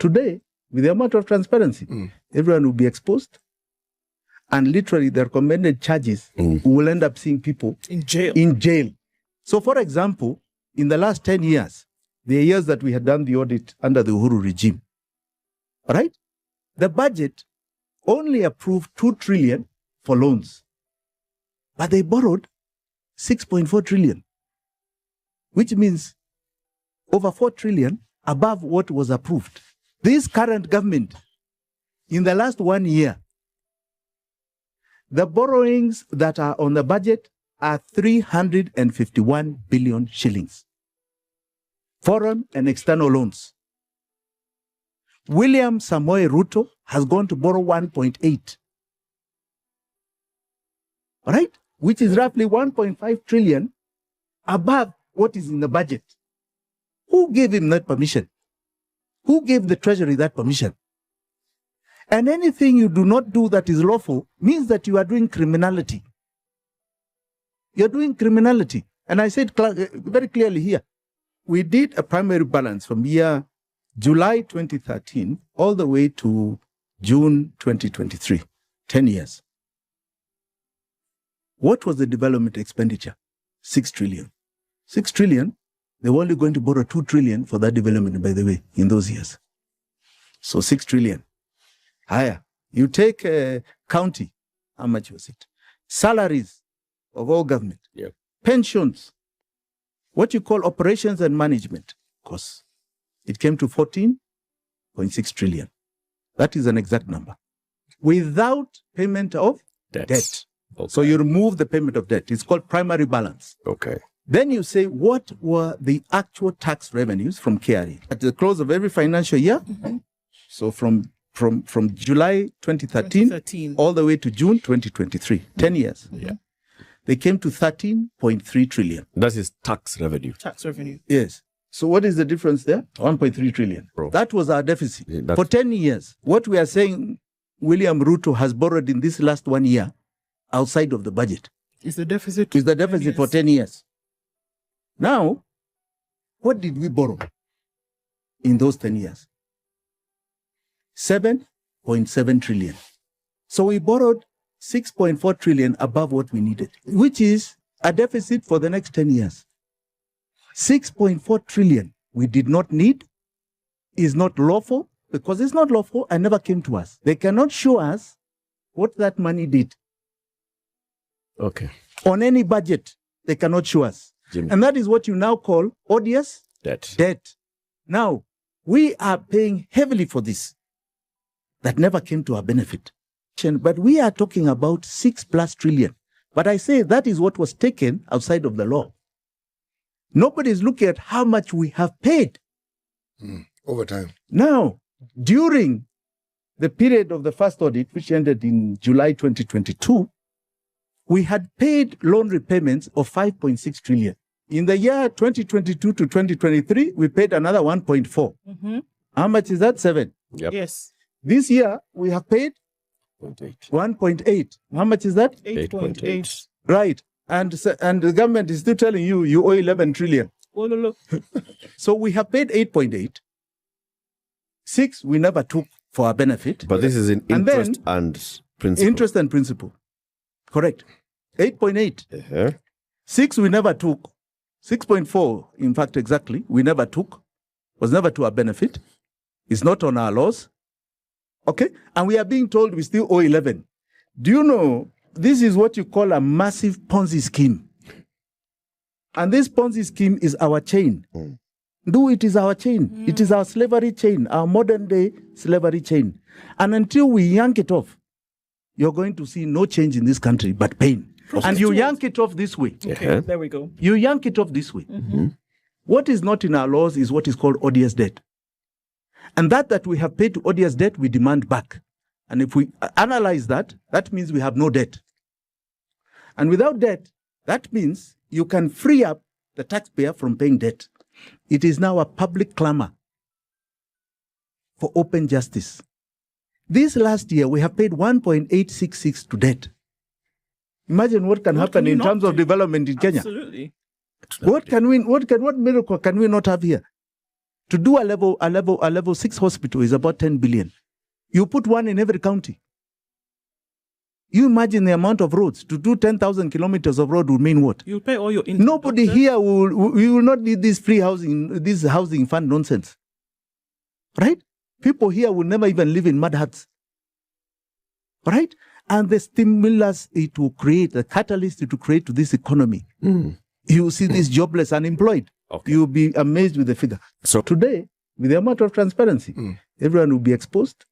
Today, with the amount of transparency, everyone will be exposed. And literally, the recommended charges, we will end up seeing people in jail. So, for example, in the last 10 years, the years that we had done the audit under the Uhuru regime, right? The budget only approved 2 trillion for loans, but they borrowed 6.4 trillion, which means over 4 trillion above what was approved. This current government, in the last 1 year, the borrowings that are on the budget are 351 billion shillings. Foreign and external loans. William Samoei Ruto has gone to borrow 1.8. Right? Which is roughly 1.5 trillion above what is in the budget. Who gave him that permission? Who gave the Treasury that permission? And anything you do not do that is lawful means that you are doing criminality. You're doing criminality. And I said very clearly here, we did a primary balance from year July 2013 all the way to June 2023, 10 years. What was the development expenditure? 6 trillion. 6 trillion, they were only going to borrow 2 trillion for that development, by the way, in those years. So 6 trillion. Higher. You take a county, how much was it? Salaries of all government. Yep. Pensions. What you call operations and management costs. It came to 14.6 trillion. That is an exact number. Without payment of debt. Okay. So you remove the payment of debt. It's called primary balance. Okay. Then you say, what were the actual tax revenues from KRA? At the close of every financial year, so from July 2013 all the way to June 2023, 10 years. Yeah. They came to 13.3 trillion. That is tax revenue. Tax revenue. Yes. So what is the difference there? 1.3 trillion. Bro. That was our deficit. Yeah, for 10 years. What we are saying, William Ruto has borrowed in this last 1 year outside of the budget. Is the deficit? Is the deficit for 10 years. Now, what did we borrow in those 10 years? 7.7 trillion. So we borrowed 6.4 trillion above what we needed, which is a deficit for the next 10 years. 6.4 trillion we did not need, is not lawful, because it's not lawful and never came to us. They cannot show us what that money did. Okay. On any budget, they cannot show us. Jimmy. And that is what you now call odious debt. Now, we are paying heavily for this. That never came to our benefit. But we are talking about 6+ trillion. But I say that is what was taken outside of the law. Nobody is looking at how much we have paid. Over time. Now, during the period of the first audit, which ended in July 2022, we had paid loan repayments of 5.6 trillion. In the year 2022 to 2023, we paid another 1.4. How much is that? 7. Yep. Yes. This year, we have paid 1.8. How much is that? 8.8. Right. And the government is still telling you, you owe 11 trillion. Oh, no. So we have paid 8.8. 6 we never took for our benefit. But this is in interest and principal. Interest and principal. Correct. 8.8. 6 we never took. 6.4, in fact, exactly, we never took. Was never to our benefit. It's not on our laws. Okay? And we are being told we still owe 11. Do you know, this is what you call a massive Ponzi scheme. And this Ponzi scheme is our chain. It is our chain. It is our slavery chain, our modern day slavery chain. And until we yank it off, you're going to see no change in this country but pain. And you yank it off this way. Okay, there we go. You yank it off this way. What is not in our laws is what is called odious debt. And that we have paid to odious debt, we demand back. And if we analyze that, that means we have no debt. And without debt, that means you can free up the taxpayer from paying debt. It is now a public clamor for open justice. This last year, we have paid 1.866 to debt. Imagine what can happen in terms of development in Kenya. Absolutely. What miracle can we not have here? To do a level 6 hospital is about 10 billion. You put one in every county. You imagine the amount of roads. To do 10,000 kilometers of road would mean what? You'll pay all your Nobody doctors. here will not need this free housing, this housing fund nonsense. Right? People here will never even live in mud huts. Right? And the stimulus it will create, the catalyst it will create to this economy. You will see this jobless, unemployed. Okay. You will be amazed with the figure. So today, with the amount of transparency, everyone will be exposed.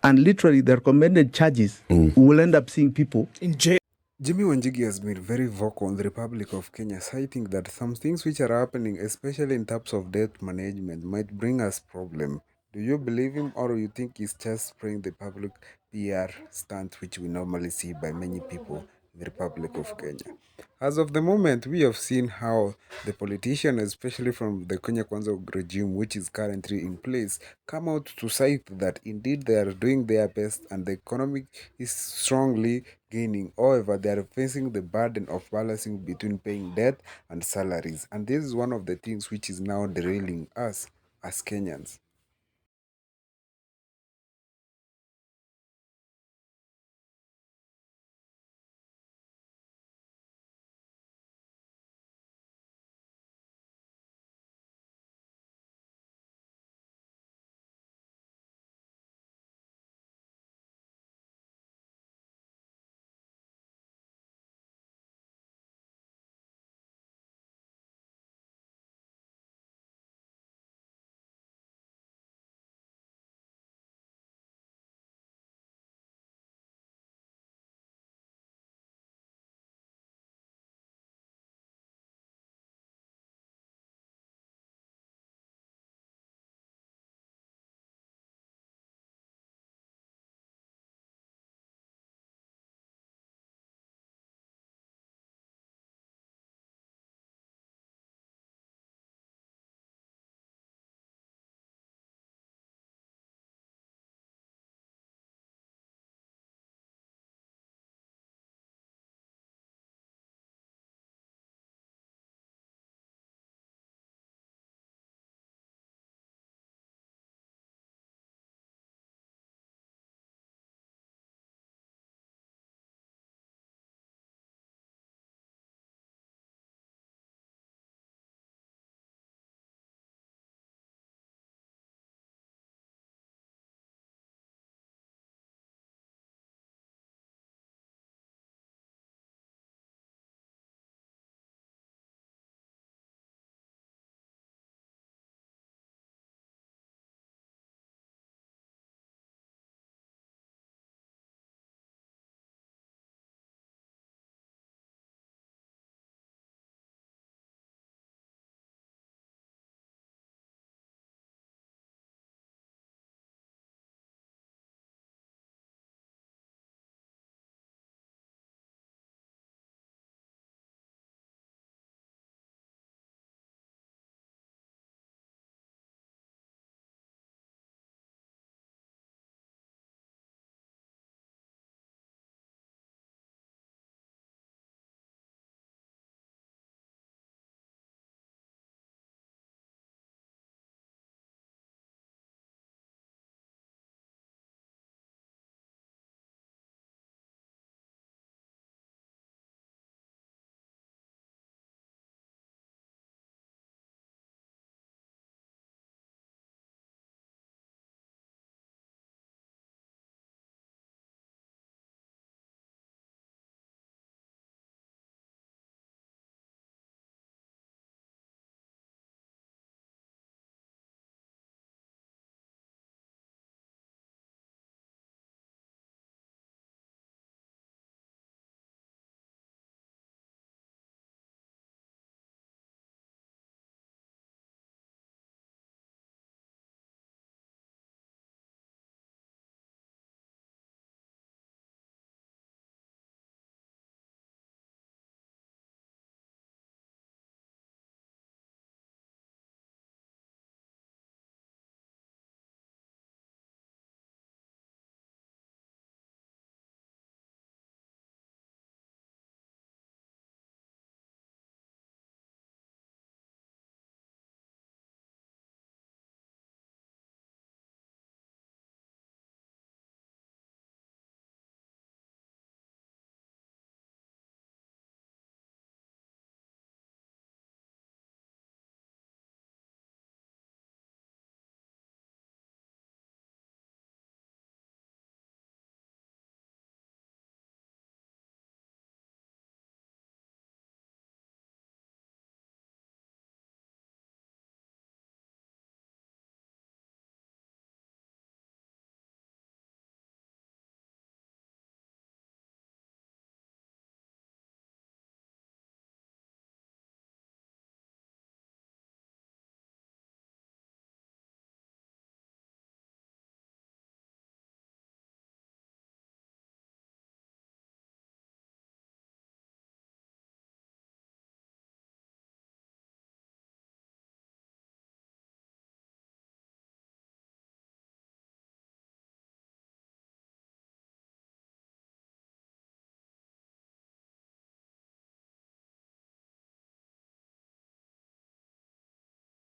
And literally, the recommended charges will end up seeing people In jail. Jimmy Wanjigi has been very vocal on the Republic of Kenya, citing that some things which are happening, especially in terms of debt management, might bring us problem. Do you believe him, or you think he's just spraying the public PR stunt which we normally see by many people in the Republic of Kenya? As of the moment, we have seen how the politicians, especially from the Kenya Kwanza regime, which is currently in place, come out to cite that indeed they are doing their best and the economy is strongly gaining. However, they are facing the burden of balancing between paying debt and salaries. And this is one of the things which is now derailing us as Kenyans.